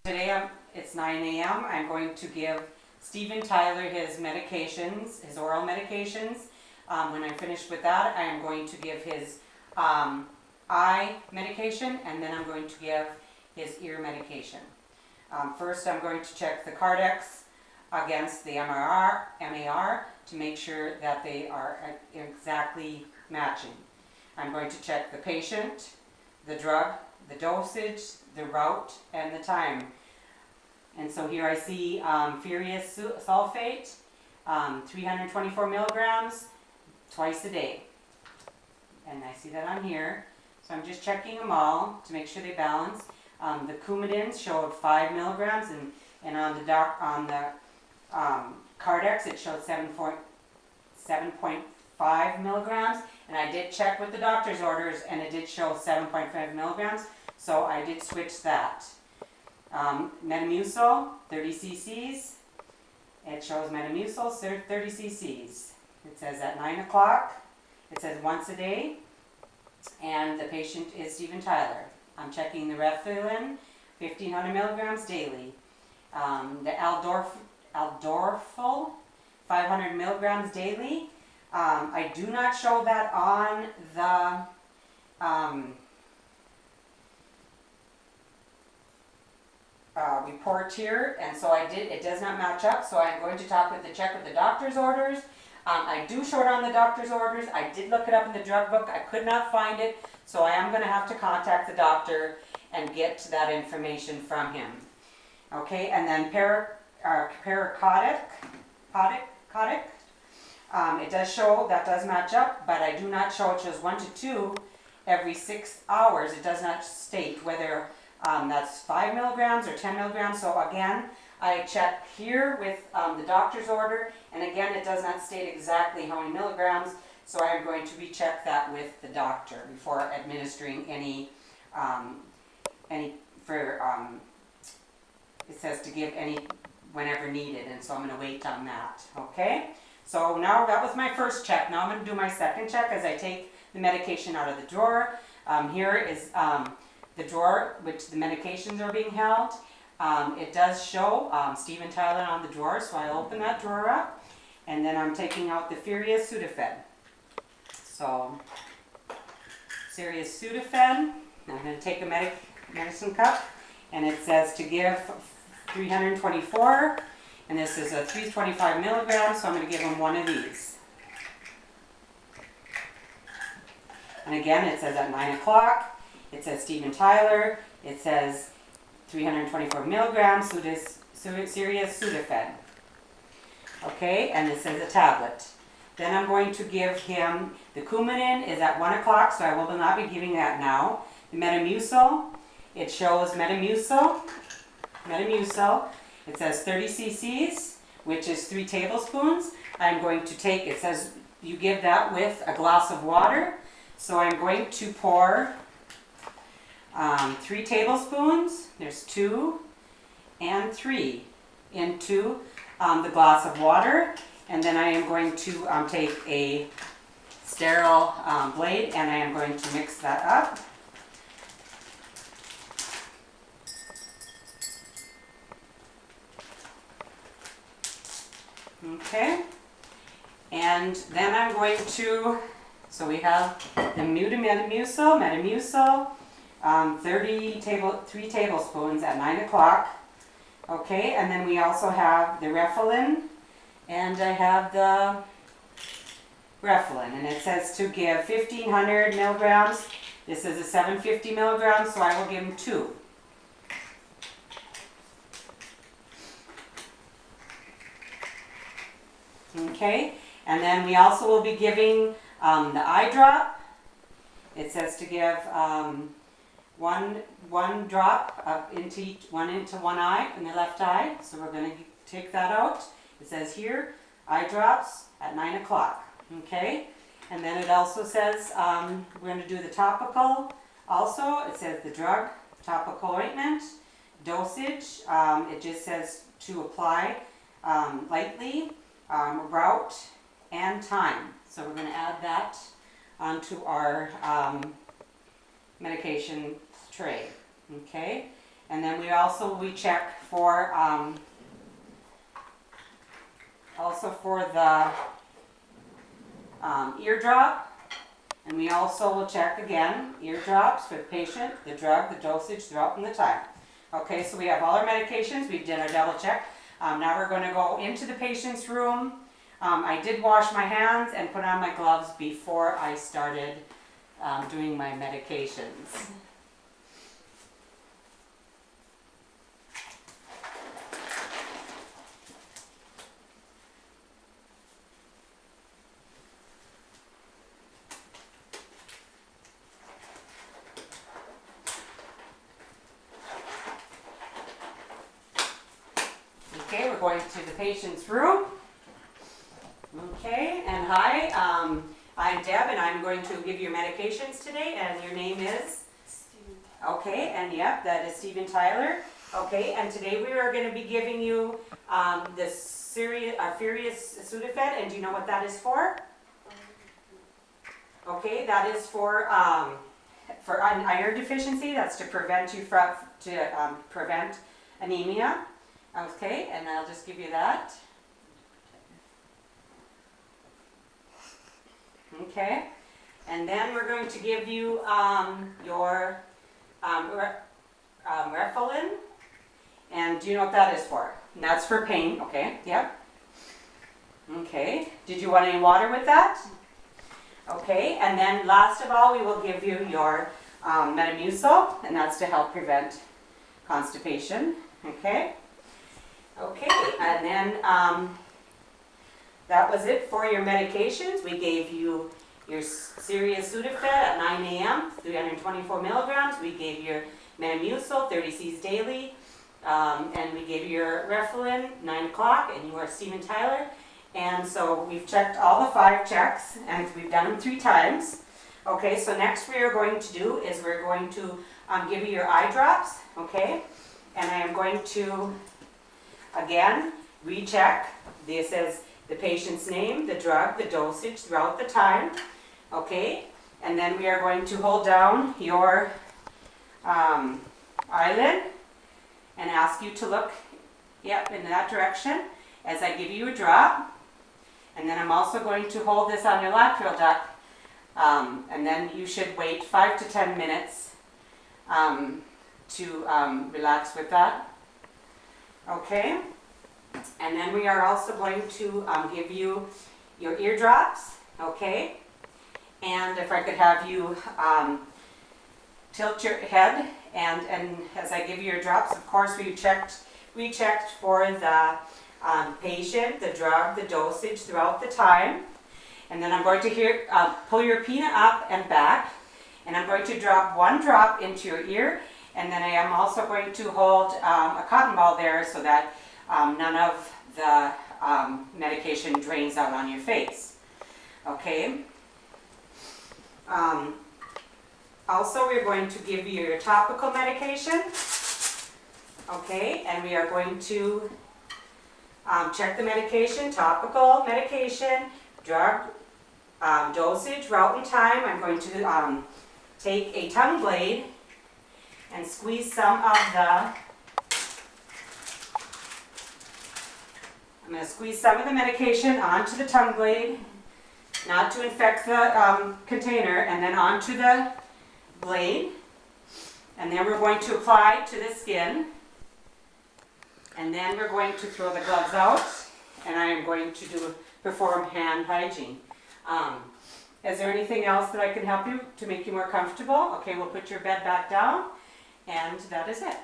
Today it's 9 a.m. I'm going to give Stephen Tyler his medications, his oral medications. When I'm finished with that, I am going to give his eye medication, and then I'm going to give his ear medication. First, I'm going to check the Cardex against the MAR to make sure that they are exactly matching. I'm going to check the patient, the drug, the dosage, the route, and the time. And so here I see ferrous sulfate, 324 milligrams, twice a day. And I see that on here. So I'm just checking them all to make sure they balance. The Coumadins showed 5 milligrams, and on the Cardex it showed 7.5 milligrams. And I did check with the doctor's orders, and it did show 7.5 milligrams. So I did switch that. Metamucil, 30 cc's. It shows Metamucil, 30 cc's. It says at 9 o'clock. It says once a day. And the patient is Stephen Tyler. I'm checking the Refilin, 1,500 milligrams daily. The Aldorfil, 500 milligrams daily. I do not show that on the report here, and so it does not match up, so I'm going to check with the doctor's orders. I do show it on the doctor's orders. I did look it up in the drug book. I could not find it, so I am going to have to contact the doctor and get that information from him. Okay, and then paracotic, it does show, that does match up, but I do not show, it shows 1 to 2 every 6 hours. It does not state whether that's 5 milligrams or 10 milligrams. So again, I check here with the doctor's order, and again, it does not state exactly how many milligrams, so I am going to recheck that with the doctor before administering any it says to give any whenever needed, and so I'm going to wait on that. Okay, so now that was my first check. Now I'm going to do my second check as I take the medication out of the drawer. Here is the drawer which the medications are being held. It does show Stephen Tyler on the drawer, so I open that drawer up, and then I'm taking out the ferrous Sudafed. So, serious Sudafed. I'm going to take a medicine cup, and it says to give 324, and this is a 325 milligrams, so I'm going to give him one of these. And again, it says at 9 o'clock. It says Stephen Tyler. It says 324 milligrams, serious Sudafed. Okay, and it says a tablet. Then I'm going to give him, the Coumadin is at 1 o'clock, so I will not be giving that now. The Metamucil, it shows Metamucil. It says 30 cc's, which is 3 tablespoons. I'm going to take, it says you give that with a glass of water. So I'm going to pour 3 tablespoons, there's 2 and 3, into the glass of water, and then I am going to take a sterile blade, and I am going to mix that up. Okay, and then I'm going to, so we have the Metamucil, 3 tablespoons at 9 o'clock. Okay, and then we also have the Refilin, and I have the Refilin, and it says to give 1,500 milligrams. This is a 750 milligrams, so I will give him 2. Okay, and then we also will be giving the eye drop. It says to give one drop into one eye, in the left eye. So we're going to take that out. It says here, eye drops at 9 o'clock. Okay, and then it also says we're going to do the topical. Also, it says the drug, topical ointment, dosage. It just says to apply lightly, route, and time. So we're going to add that onto our medication tray. Okay, And then we check for the eardrop. And we also will check again, eardrops for the patient, the drug, the dosage, the route, and the time. Okay, so we have all our medications, we did our double check. Now we're going to go into the patient's room. I did wash my hands and put on my gloves before I started doing my medications. Okay, we're going to the patient's room. Okay, and hi, I'm Deb, and I'm going to give you your medications today, and your name is? Steven. Okay, and yep, that is Steven Tyler. Okay, and today we are going to be giving you this Furious Sudafed, and do you know what that is for? Okay, that is for an iron deficiency. That's to prevent you from prevent anemia. Okay, and I'll just give you that. Okay, and then we're going to give you your Refilin, and do you know what that is for? And that's for pain. Okay, yep. Okay, did you want any water with that? Okay, and then last of all, we will give you your Metamucil, and that's to help prevent constipation. Okay. Okay, and then that was it for your medications. We gave you your Serious Sudafed at 9 a.m., 324 milligrams. We gave your Metamucil, 30 Cs daily, and we gave you your Refilin, 9 o'clock, and you are Steven Tyler. And so we've checked all the 5 checks, and we've done them 3 times. Okay, so next we are going to do is we're going to give you your eye drops, okay? And I am going to again recheck. This is the patient's name, the drug, the dosage, throughout the time. Okay, and then we are going to hold down your eyelid and ask you to look, yep, in that direction as I give you a drop. And then I'm also going to hold this on your lateral duct, and then you should wait 5 to 10 minutes to relax with that. Okay, and then we are also going to give you your eardrops, okay? And if I could have you tilt your head, and as I give you your drops, of course we checked for the patient, the drug, the dosage throughout the time. And then I'm going to pull your pinna up and back, and I'm going to drop 1 drop into your ear. And then I am also going to hold a cotton ball there so that none of the medication drains out on your face. Okay. Also, we're going to give you your topical medication. Okay, and we are going to check the medication, topical medication, drug, dosage, route and time. I'm going to take a tongue blade and squeeze some of the, I'm going to squeeze some of the medication onto the tongue blade, not to infect the container, and then onto the blade. And then we're going to apply to the skin. And then we're going to throw the gloves out, and I am going to perform hand hygiene. Is there anything else that I can help you to make you more comfortable? Okay, we'll put your bed back down. And that is it.